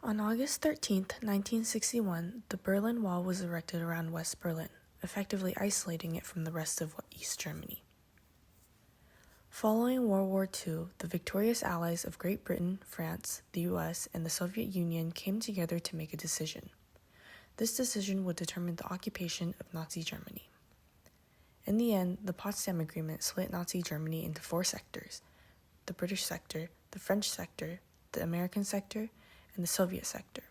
On August 13, 1961, the Berlin Wall was erected around West Berlin, effectively isolating it from the rest of East Germany. Following World War II, the victorious allies of Great Britain, France, the US, and the Soviet Union came together to make a decision. This decision would determine the occupation of Nazi Germany. In the end, the Potsdam Agreement split Nazi Germany into 4 sectors: the British sector, the French sector, the American sector, and the Soviet sector.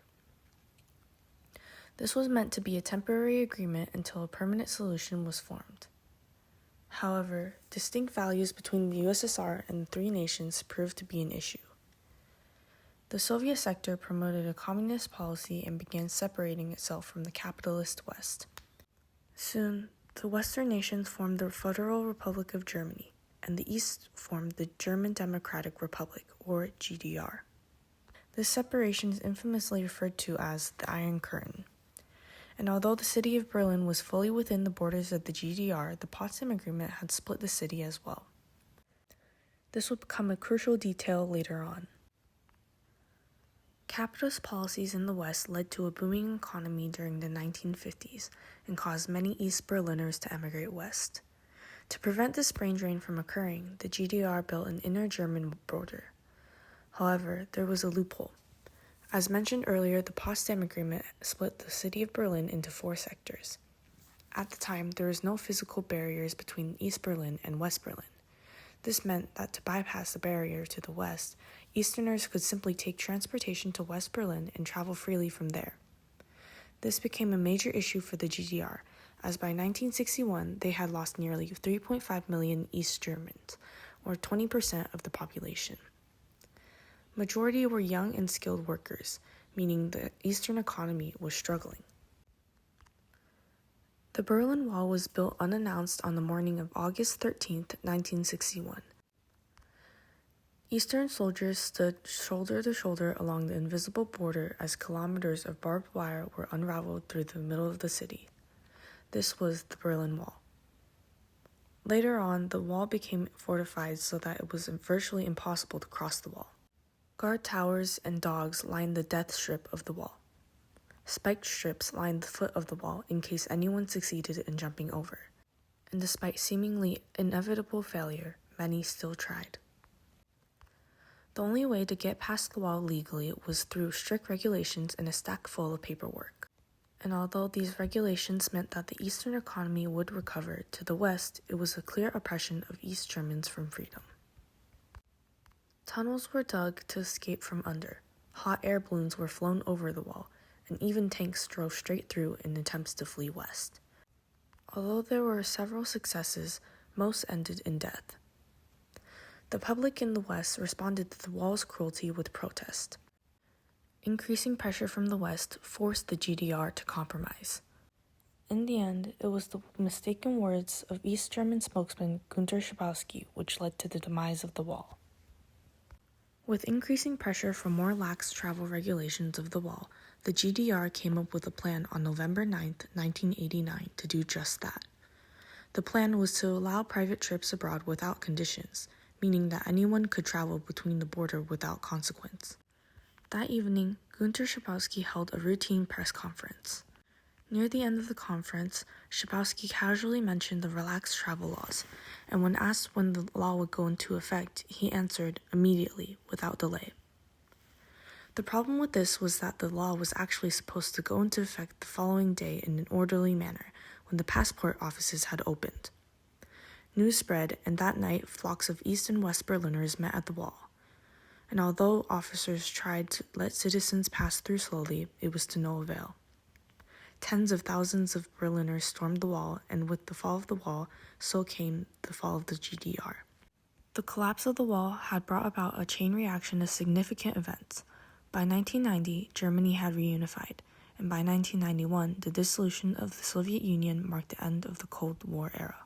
This was meant to be a temporary agreement until a permanent solution was formed. However, distinct values between the USSR and the 3 nations proved to be an issue. The Soviet sector promoted a communist policy and began separating itself from the capitalist West. Soon, the Western nations formed the Federal Republic of Germany, and the East formed the German Democratic Republic, or GDR. This separation is infamously referred to as the Iron Curtain. And although the city of Berlin was fully within the borders of the GDR, the Potsdam Agreement had split the city as well. This would become a crucial detail later on. Capitalist policies in the West led to a booming economy during the 1950s and caused many East Berliners to emigrate west. To prevent this brain drain from occurring, the GDR built an inner German border. However, there was a loophole. As mentioned earlier, the Potsdam Agreement split the city of Berlin into 4 sectors. At the time, there was no physical barriers between East Berlin and West Berlin. This meant that to bypass the barrier to the west, Easterners could simply take transportation to West Berlin and travel freely from there. This became a major issue for the GDR, as by 1961 they had lost nearly 3.5 million East Germans, or 20% of the population. Majority were young and skilled workers, meaning the Eastern economy was struggling. The Berlin Wall was built unannounced on the morning of August 13, 1961. Eastern soldiers stood shoulder to shoulder along the invisible border as kilometers of barbed wire were unraveled through the middle of the city. This was the Berlin Wall. Later on, the wall became fortified so that it was virtually impossible to cross the wall. Guard towers and dogs lined the death strip of the wall. Spiked strips lined the foot of the wall in case anyone succeeded in jumping over. And despite seemingly inevitable failure, many still tried. The only way to get past the wall legally was through strict regulations and a stack full of paperwork. And although these regulations meant that the Eastern economy would recover, to the West, it was a clear oppression of East Germans from freedom. Tunnels were dug to escape from under, hot air balloons were flown over the wall, and even tanks drove straight through in attempts to flee west. Although there were several successes, most ended in death. The public in the West responded to the wall's cruelty with protest. Increasing pressure from the West forced the GDR to compromise. In the end, it was the mistaken words of East German spokesman Günter Schabowski which led to the demise of the wall. With increasing pressure from more lax travel regulations of the wall, the GDR came up with a plan on November 9, 1989, to do just that. The plan was to allow private trips abroad without conditions, meaning that anyone could travel between the border without consequence. That evening, Günter Schabowski held a routine press conference. Near the end of the conference, Schabowski casually mentioned the relaxed travel laws, and when asked when the law would go into effect, he answered immediately, without delay. The problem with this was that the law was actually supposed to go into effect the following day in an orderly manner, when the passport offices had opened. News spread, and that night flocks of East and West Berliners met at the wall. And although officers tried to let citizens pass through slowly, it was to no avail. Tens of thousands of Berliners stormed the wall, and with the fall of the wall, so came the fall of the GDR. The collapse of the wall had brought about a chain reaction of significant events. By 1990, Germany had reunified, and by 1991, the dissolution of the Soviet Union marked the end of the Cold War era.